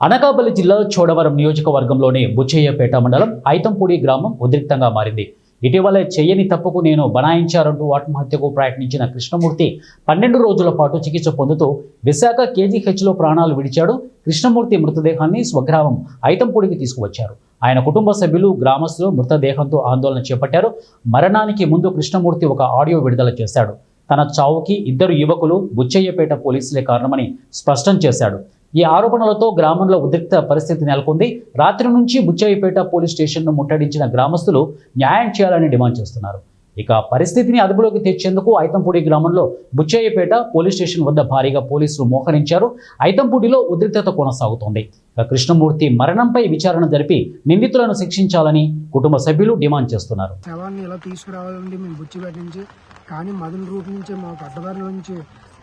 అనకాపల్లి జిల్లా చోడవరం నియోజకవర్గంలోని బుచ్చయ్యపేట మండలం ఐతంపూడి గ్రామం ఉద్రిక్తంగా మారింది. ఇటీవలే చెయ్యని తప్పుకు నేను బనాయించారంటూ ఆత్మహత్యకు ప్రయత్నించిన కృష్ణమూర్తి 12 రోజుల పాటు చికిత్స పొందుతూ విశాఖ కేజీహెచ్లో ప్రాణాలు విడిచాడు. కృష్ణమూర్తి మృతదేహాన్ని స్వగ్రామం ఐతంపూడికి తీసుకువచ్చారు. ఆయన కుటుంబ సభ్యులు, గ్రామస్తులు మృతదేహంతో ఆందోళన చేపట్టారు. మరణానికి ముందు కృష్ణమూర్తి ఒక ఆడియో విడుదల చేశాడు. తన చావుకి 2 యువకులు బుచ్చయ్యపేట పోలీసులే కారణమని స్పష్టం చేశాడు. ఈ ఆరోపణలతో గ్రామంలో ఉద్రిక్త పరిస్థితి నెలకొంది. రాత్రి నుంచి బుచ్చయ్యపేట పోలీస్ స్టేషన్ను ముట్టడించిన గ్రామస్తులు న్యాయం చేయాలని డిమాండ్ చేస్తున్నారు. ఇక పరిస్థితిని అదుపులోకి తెచ్చేందుకు ఐతంపూడి గ్రామంలో బుచ్చయ్యపేట పోలీస్ స్టేషన్ వద్ద భారీగా పోలీసులు మోహరించారు. ఐతంపూడిలో ఉద్రిక్తత కొనసాగుతోంది. ఇక కృష్ణమూర్తి మరణంపై విచారణ జరిపి నిందితులను శిక్షించాలని కుటుంబ సభ్యులు డిమాండ్ చేస్తున్నారు. శవాన్ని ఎలా తీసుకురావాలండి మేము బుచ్చిపేట నుంచి, కానీ మదన రూట్ నుంచి మాకు అడ్డదారి నుంచి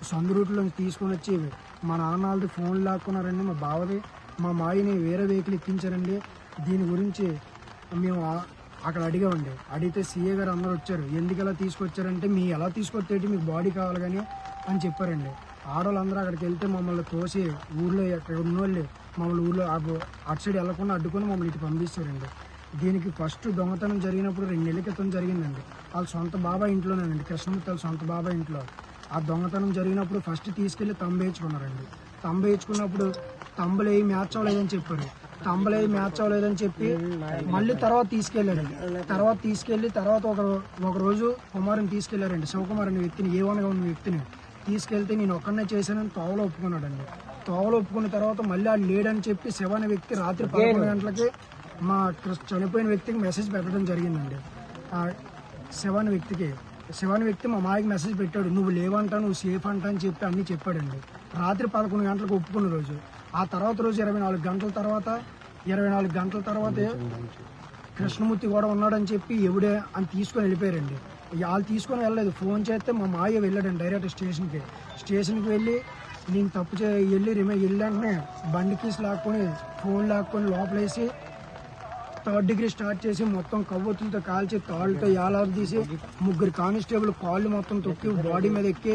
సొంత రూట్లో తీసుకొని వచ్చి మా నాన్న వాళ్ళది ఫోన్ లాక్కున్నారండి. మా బావది మా మాయని వేరే వెహికల్ ఎక్కించారండి. దీని గురించి మేము అక్కడ అడిగామండి. అడిగితే సీఏ గారు అందరూ వచ్చారు. ఎందుకు ఎలా తీసుకొచ్చారంటే మీ ఎలా తీసుకొచ్చేటి మీకు బాడీ కావాలి కానీ అని చెప్పారండి. ఆడవాళ్ళందరూ అక్కడికి వెళ్తే మమ్మల్ని తోసి ఊళ్ళో అక్కడ ఉన్నోళ్ళు మమ్మల్ని ఊళ్ళో అటు సైడ్ వెళ్లకుండా అడ్డుకొని మమ్మల్ని ఇటు పంపిస్తారండి. దీనికి ఫస్ట్ దొంగతనం జరిగినప్పుడు 2 నెలల క్రితం జరిగిందండి. వాళ్ళ సొంత బాబాయ్ ఇంట్లోనేనండి, కృష్ణమూర్తి వాళ్ళ సొంత బాబాయ్ ఇంట్లో. ఆ దొంగతనం జరిగినప్పుడు ఫస్ట్ తీసుకెళ్ళి తంబేయించుకున్నారండి. తంబేయించుకున్నప్పుడు తంబలు ఏమి మ్యాచ్ అవ్వలేదని చెప్పారు. తంబలు ఏమి మ్యాచ్ అవ్వలేదని చెప్పి మళ్ళీ తర్వాత తీసుకెళ్ళారండి. తర్వాత ఒక రోజు కుమారుని తీసుకెళ్లారండి. శివకుమార్ అనే వ్యక్తిని, ఏవనగా ఉన్న వ్యక్తిని తీసుకెళ్తే నేను ఒక్కడనే చేశానని తోవలో ఒప్పుకున్నాడండి. తోవలో ఒప్పుకున్న తర్వాత మళ్ళీ ఆ లేడని చెప్పి శివ అనే వ్యక్తి రాత్రి 11 గంటలకి మా చనిపోయిన వ్యక్తికి మెసేజ్ పెట్టడం జరిగిందండి. శివాని వ్యక్తి మా మాయకి మెసేజ్ పెట్టాడు, నువ్వు లేవంటా, నువ్వు సేఫ్ అంటా అని చెప్పి అన్నీ చెప్పాడండి. రాత్రి 11 గంటలకు ఒప్పుకున్న రోజు. ఆ తర్వాత రోజు 24 గంటల తర్వాత కృష్ణమూర్తి కూడా ఉన్నాడని చెప్పి ఎవడే అని తీసుకొని వెళ్ళిపోయారండి. వాళ్ళు తీసుకొని వెళ్ళలేదు. ఫోన్ చేస్తే మా మాయ వెళ్ళాడండి డైరెక్ట్ స్టేషన్కి వెళ్ళి నేను తప్పు వెళ్ళంటే బండి కీస్ లాక్కొని ఫోన్ లాక్కొని లోపలేసి 3rd డిగ్రీ స్టార్ట్ చేసి మొత్తం కవ్వొత్తులతో కాల్చి తాళ్ళతో యాలాలు తీసి 3 కానిస్టేబుల్ కాళ్ళు మొత్తం తొక్కి బాడీ మీద ఎక్కి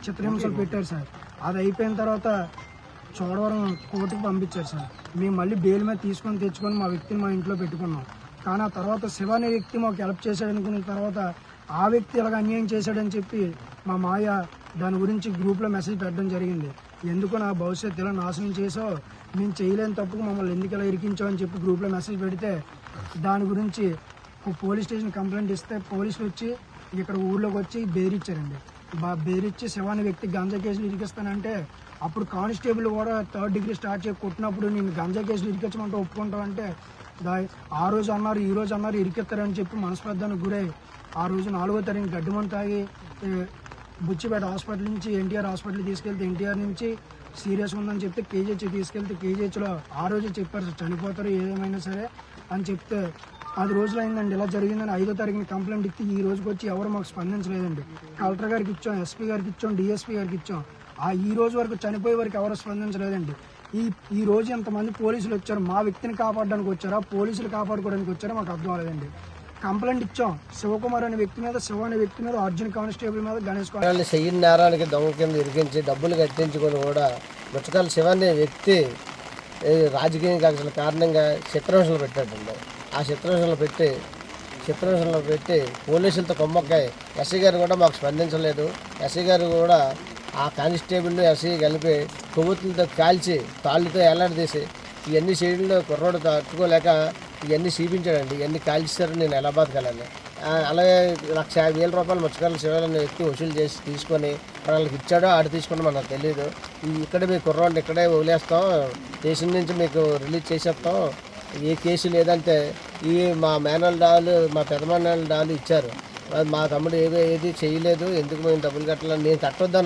చిత్రహింసలు పెట్టారు సార్. అది అయిపోయిన తర్వాత చోడవరం కోర్టుకు పంపించారు సార్. మేము మళ్ళీ బెయిల్ మీద తెచ్చుకొని మా వ్యక్తిని మా ఇంట్లో పెట్టుకున్నాం. కానీ ఆ తర్వాత శివ అనే వ్యక్తి మాకు హెల్ప్ చేశాడనుకున్న తర్వాత ఆ వ్యక్తి ఇలాగ అన్యాయం చేశాడని చెప్పి మా మాయ దాని గురించి గ్రూప్లో మెసేజ్ పెట్టడం జరిగింది. ఎందుకు నా భవిష్యత్తు ఇలా నాశనం చేసావు, మేము చేయలేని తప్పుకు మమ్మల్ని ఎందుకు ఇలా ఇరికించావు అని చెప్పి గ్రూప్లో మెసేజ్ పెడితే దాని గురించి పోలీస్ స్టేషన్ కంప్లైంట్ ఇస్తే పోలీసులు వచ్చి ఇక్కడ ఊర్లోకి వచ్చి బెదిరించారండి. బెదిరించి శివ అనే వ్యక్తి గంజా కేసులు ఇరికిస్తానంటే అప్పుడు కానిస్టేబుల్ కూడా 3rd డిగ్రీ స్టార్ట్ చేసి కొట్టినప్పుడు నేను గంజా కేసులు ఇరికించమంటే ఒప్పుకుంటామంటే ఆ రోజు అన్నారు, ఈ రోజు అన్నారు ఇరికిస్తారని చెప్పి మనస్పర్ధానికి గురై ఆ రోజు 4వ తారీఖు గడ్డిమంట తాగి బుచ్చిపేట హాస్పిటల్ నుంచి ఎన్టీఆర్ హాస్పిటల్ తీసుకెళ్తే ఎన్టీఆర్ నుంచి సీరియస్గా ఉందని చెప్తే కేజీహెచ్ తీసుకెళ్తే కేజీహెచ్లో ఆ రోజే చెప్పారు చనిపోతారు ఏదేమైనా సరే అని చెప్తే 10 రోజులు అయిందండి. ఇలా జరిగిందని 5వ తారీఖుని కంప్లైంట్ ఇస్తే ఈ రోజుకి వచ్చి ఎవరు మాకు స్పందించలేదండి. కలెక్టర్ గారికి ఇచ్చాం, ఎస్పీ గారికి ఇచ్చాం, డిఎస్పీ గారికి ఇచ్చాం. ఈ రోజు వరకు చనిపోయే వరకు ఎవరు స్పందించలేదండి. ఈ రోజు ఎంతమంది పోలీసులు వచ్చారు, మా వ్యక్తిని కాపాడడానికి వచ్చారా, పోలీసులు కాపాడుకోవడానికి వచ్చారా మాకు అర్థం అవ్వలేదండి. కంప్లైంట్ ఇచ్చాం. శివకుమార్ అనే వ్యక్తి మీద, శివ అనే వ్యక్తి మీద, అర్జున్ కానిస్టేబుల్ మీద, గణేష్ చెయ్యని నేరానికి దొంగ కింద ఇరికించి డబ్బులు కట్టించుకొని కూడా ముచ్చకాల శివ అనే వ్యక్తి రాజకీయ కక్షల కారణంగా చిత్రహింసలు పెట్టాడండి. ఆ చిత్రహింసలు పెట్టి పోలీసులతో కొమ్మక్కాయి. ఎస్ఐ గారు కూడా మాకు స్పందించలేదు. ఎస్ఐ గారు కూడా ఆ కానిస్టేబుల్ని ఎస్ఐ కలిపి కొవ్వొత్తులతో కాల్చి తాళ్ళతో ఎలాడదీసి ఇవన్నీ చేయడంలో కుర్రోడు తట్టుకోలేక ఇవన్నీ చూపించాడండి. ఇవన్నీ కాల్చేశారు, నేను ఎలా బతకాలని. అలాగే 1,50,000 రూపాయలు ముచ్చకాల శివాలని వ్యక్తి వసూలు చేసి తీసుకొని వాళ్ళకి ఇచ్చాడో ఆడు తీసుకుని మనకు తెలియదు. ఇక్కడే మీ కుర్రోడిని ఇక్కడే వదిలేస్తాం, స్టేషన్ నుంచి మీకు రిలీజ్ చేసేస్తాం, ఏ కేసు లేదంటే మా మేనల్ డాలు, మా పెదమేనల్ డాలు ఇచ్చారు. మా తమ్ముడు ఏది చేయలేదు, ఎందుకు మేము డబ్బులు కట్టాలని నేను కట్టొద్దాను.